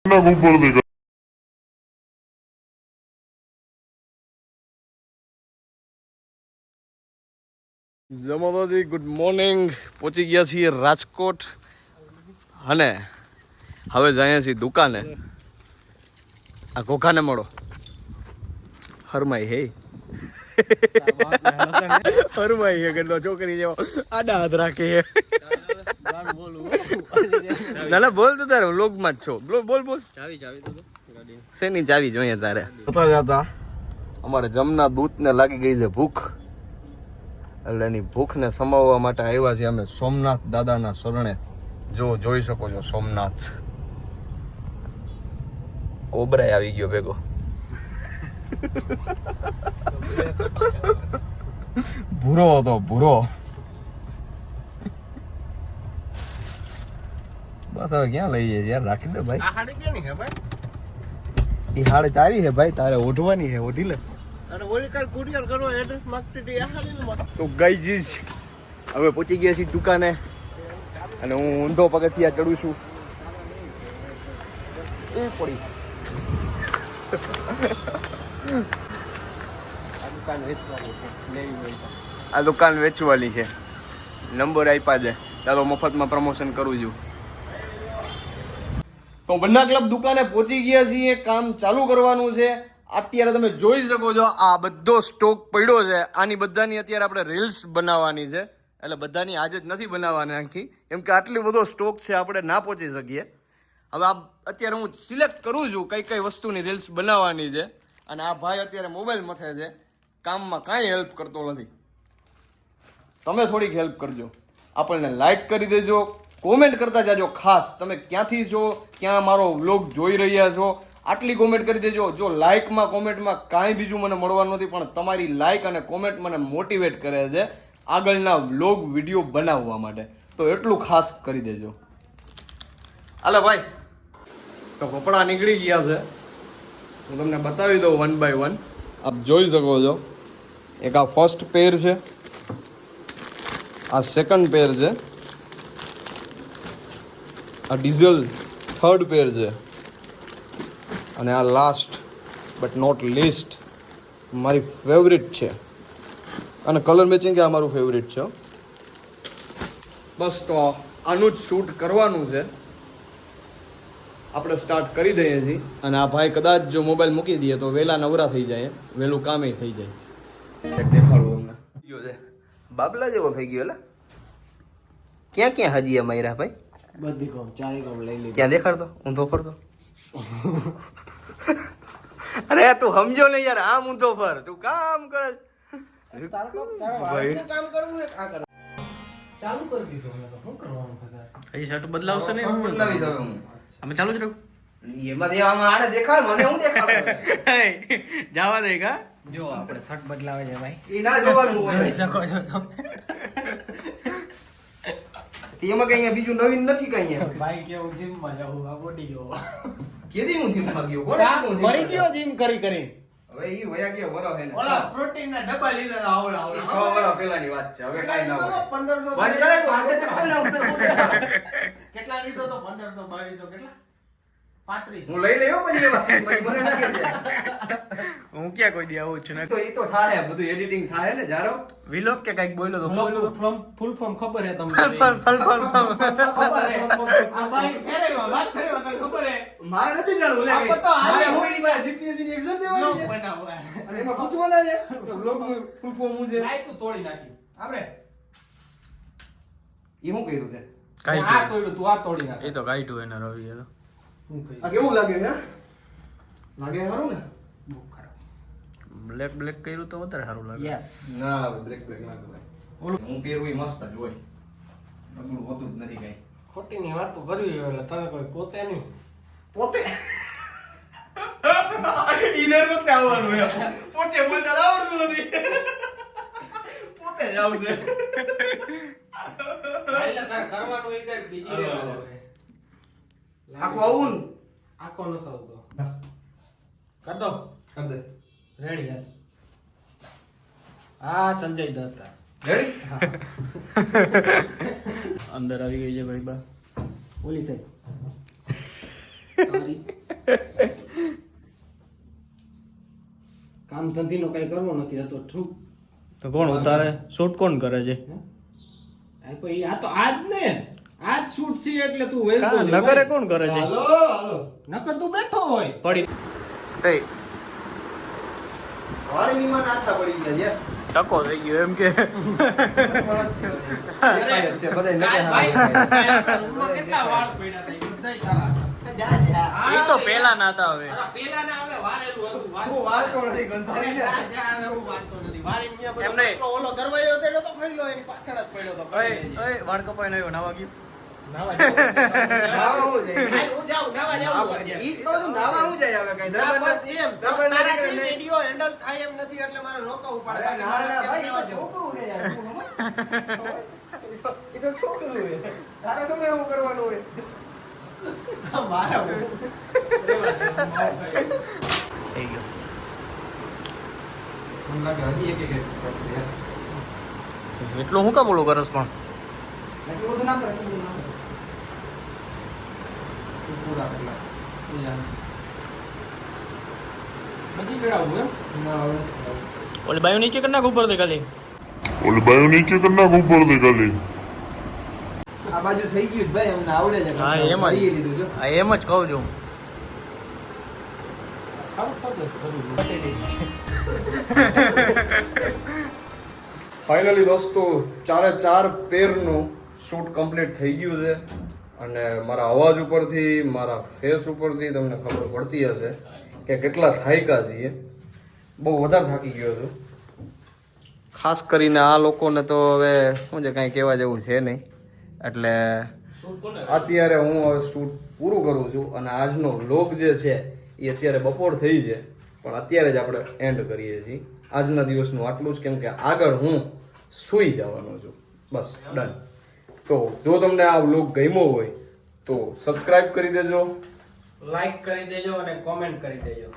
જમાદાજી good morning. પહોંચી ગયા છીએ રાજકોટ અને હવે જઈએ છીએ દુકાને. આ ઘોઘાને મળો. હરમાઈ હે હરમાઈ હે ગંદો છોકરી જેવો આડા હાથ રાખે હે. ના ના બોલ તો તારે લોગમાં જ છો. બોલ બોલ. ચાવી તો શેની ચાવી જોઈએ તારે? જતા અમારે જમના દૂધને લાગી ગઈ છે ભૂખ, એટલે એની ભૂખને સમાવવા માટે આવ્યા છીએ અમે સોમનાથ દાદાના શરણે. જો જોઈ શકો છો સોમનાથ. કોબરાય આવી ગયો ભેગો. ભૂરો હતો ભૂરો. બસ હવે ક્યાં લઈ જઈએ યાર? રાખી દે ભાઈ. આ હાડી કેની છે ભાઈ? એ હાડી તારી છે ભાઈ, તારે ઓઢવાની છે, ઓઢી લે. તો ગાઈઝ હવે પહોંચી ગયા છીએ દુકાને અને હું ઊંધો પગથિયા ચડું છું. એ પડી આ દુકાન વેચવાની છે. નંબર આપ્યા છે, ચાલો મફતમાં પ્રમોશન કરું છું. તો બંને ક્લબ દુકાને પહોંચી ગયા છીએ. કામ ચાલુ કરવાનું છે. અત્યારે તમે જોઈ શકો છો આ બધો સ્ટોક પડ્યો છે. આની બધાની અત્યારે આપણે રીલ્સ બનાવવાની છે, એટલે બધાની આજે જ નથી બનાવવાની આખી, કેમ કે આટલી બધો સ્ટોક છે આપણે ના પહોંચી શકીએ. હવે આ અત્યારે હું સિલેક્ટ કરું છું કઈ કઈ વસ્તુની રીલ્સ બનાવવાની છે. અને આ ભાઈ અત્યારે મોબાઈલ મથે છે, કામમાં કાંઈ હેલ્પ કરતો નથી. તમે થોડીક હેલ્પ કરજો, આપણને લાઈક કરી દેજો, કોમેન્ટ કરતા જાજો. ખાસ તમે ક્યાંથી છો, ક્યાં મારો વ્લોગ જોઈ રહ્યા છો, આટલી કોમેન્ટ કરી દેજો. જો લાઇકમાં કોમેન્ટમાં કાંઈ બીજું મને મળવાનું નથી, પણ તમારી લાઇક અને કોમેન્ટ મને મોટિવેટ કરે છે આગળના વ્લોગ વિડીયો બનાવવા માટે. તો એટલું ખાસ કરી દેજો. હાલો ભાઈ, તો કપડાં નીકળી ગયા છે. હું તમને બતાવી દઉં વન બાય વન. આપ જોઈ શકો છો. એક આ ફર્સ્ટ પેર છે, આ સેકન્ડ પેર છે, આ ડીઝલ થર્ડ પેર છે, અને આ લાસ્ટ બટ નોટ લીસ્ટ મારી ફેવરિટ છે. અને કલર મેચિંગ આ મારું ફેવરિટ છે. બસ તો આનું જ શૂટ કરવાનું છે. આપણે સ્ટાર્ટ કરી દઈએ છીએ. અને આ ભાઈ કદાચ જો મોબાઈલ મૂકી દઈએ તો વહેલા નવરા થઈ જાય, વહેલું કામે થઈ જાય. દેખાડું તમને ગયો છે બાબલા જેવો થઈ ગયો. એટલે ક્યાં ક્યાં હજી માર્યા ભાઈ? બધી કોમ ચારે કોમ લઈ લીધી. ક્યાં દેખાડતો? ઊંધો ફરતો. અરે તું સમજો ને યાર, આમ ઊંધો ફર. તું કામ કરે કામ કરવું છે આ કર. ચાલુ કરી દીધું. અમે તો શું કરવાનું હતા? હજી શર્ટ બદલાવશે ને? બદલાવી દઉં હું. અમે ચાલુ જ રહું. એમાં દેવામાં આને દેખાડ, મને હું દેખાડ. જવા દે કા. જો આપણે શર્ટ બદલાવે છે ભાઈ. એ ના જોવાનું હોય. જોઈ શકો છો તમે. એમાં કઈ અહીંયા બીજું નવીન નથી કઈ. ભાઈ કેવું જીમ માં જાવું આ બોડી ગયો. કેદી હું જીમ માં ગયો? કોણે કીધું હું મરી gym ગયો જીમ કરી કરી. હવે ઈ વયા ગયા વરો હે ને. ઓલા પ્રોટીન ના ડબ્બા લીધા હતા આવડા ઈ આવડા. 6 વર્ષ પહેલાની વાત છે. હવે કાઈ ના હોય. 1500 બંધ કરે તો આગે છે ખાવ ના. કેટલા લીધો તો 1500 2200 કેટલા? 3500. હું લઈ લેયો પછી એવા સીન મને ના કહેજે. હું ક્યાં કોઈ દી આવું છું ને? તો ઈ તો થાય, બધું એડિટિંગ થાય ને જારો. વિલોક કે કઈક બોલ્યો તો? ફૂલ ફોર્મ ખબર હે તમને? ફલ ખબર હે. આ ભાઈ ફેરેવા વાત ફેરેવા તને ખબર હે? મારે નથી જાણવું લે. આ તો મારે આ હોળી માં જીપીએસસી ની એક્ઝામ દેવાની બ્લોગ છે. બનાવવા. અને એમાં પૂછવાના છે બ્લોગ નું ફૂલ ફોર્મ હું છે. લાઈ તું તોડી નાખ્યું. આપણે ઈ હું કર્યું તે? કાઈ આ તોડ્યું તું આ તોડી નાખ. એ તો કાઈટું એના રવિ એ તો. હું કહી. આ કેવું લાગે છે? લાગે સારું ને? બહુ ખરાબ. બ્લેક બ્લેક કર્યું તો વધારે સારું લાગે. યસ. ના બ્લેક બ્લેક ના કરાય. ઓલું હું પહેરું ઈ મસ્ત જ હોય. નકલું હોતું જ નથી કઈ. ખોટી ની વાત તો કરવી હોય એટલે તને કોઈ પોતે નહીં. પોતે ઈને વખતે આવવાનું હે. પોતે બોલતા આવડતું નથી. પોતે જ આવશે. એટલે તારે કરવાનું એ કઈ બીજી લેવાનું હવે. આખું આવું ને? આખો ન થતો. કર દો. કર દે. રેડી હાલ. હા સંજય દત્ત. રેડી? અંદર આવી ગઈ છે ભાઈ બા. પોલીસ તારી કામ ધંધીનો કઈ કરવો નથી આ તો ઠૂક તો કોણ ઉતારે શૂટ કોણ કરે છે આ કોઈ આ તો આજ ને આજ શૂટ છે એટલે તું વેલતો હા, નગરે કોણ કરે છે હાલો હાલો નકર તું બેઠો હોય પડી એ વાળીમાં નાછા પડી ગયા છે ટકો થઈ ગયો એમ કે રૂમમાં કેટલા વાળ પડ્યા હતા એ બધાય તારા હતા. એ તો પેલા ના હતા હવે અરે પેલા ના આવે વારેલું હતું હું વાળતો નથી, ગંધારી અરે જા, જા, હવે હું વાળતો નથી. વારી મિયા બધો એમ નહીં. કચરો ઓલો દરવાજો હતો એટલે તો ફેંલો એની પાછળ જ પડ્યો હતો. ઓય ઓય વાળ કપાઈને આવ્યો નાવા ગયું નાવા જવું છે. નાવા હું જાય? હાલ, હું જાઉં, નાવા જાઉં અત્યારે. ઈ જ કહું છું, નાવા હું જાય હવે કઈ ના, દરબાર બસ એમ. દરબાર ના તારાથી નીકળે નહીં. વિડીયો હેન્ડલ થાય એમ નથી એટલે મારે રોકાવું પડે. અરે ના, ના, ભાઈ, નાવા ઈ તો જવું. છોકરું છે યાર, તું સમજ? ઈ તો છોકરું છે. તારે થોડું એવું કરવાનું હોય. મારા હું. રેવા દે, હું માવ ખાઈ. થઈ ગયો મને લાગે હજી એક કરશે યાર. એટલું હું કામ બોલું કરસ પણ એટલું બધું ના કરે, એટલું બધું ના કરે. તું પૂરા કર. બધી ચડાવવું એમ? ના હવે ઓલી બાયું નીચે કરી નાખ ઉપરથી ખાલી ઓલી બાયો નીચે કરી નાખ ઉપરથી ખાલી આ બાજુ થઈ ગયું જ ભાઈ, અમને આવડે છે. હા, એમ જ. કરી લીધું જો. હા એમ જ કહું છું ખાવું ખાધું બધું. ફાઇનલી દોસ્તો 4 પેરનું શૂટ કમ્પ્લીટ થઈ ગયું છે અને મારા અવાજ ઉપરથી મારા ફેસ ઉપરથી તમને ખબર પડતી હશે કે કેટલા થાક્યા છીએ. બહુ વધારે થાકી ગયો છું. ખાસ કરીને આ લોકોને તો હવે શું છે કાંઈ કહેવા જેવું છે નહીં. એટલે અત્યારે હું હવે શૂટ પૂરું કરું છું અને આજનો વ્લોગ જે છે એ અત્યારે બપોર થઈ છે પણ અત્યારે જ આપણે એન્ડ કરીએ છીએ. આજના દિવસનું આટલું જ, કેમ કે આગળ હું સૂઈ જવાનો છું. બસ ડન. તો જો તમને આ વ્લોગ ગમ્યો હોય તો સબસ્ક્રાઇબ કરી દેજો. લાઈક કરી દેજો અને કોમેન્ટ કરી દેજો.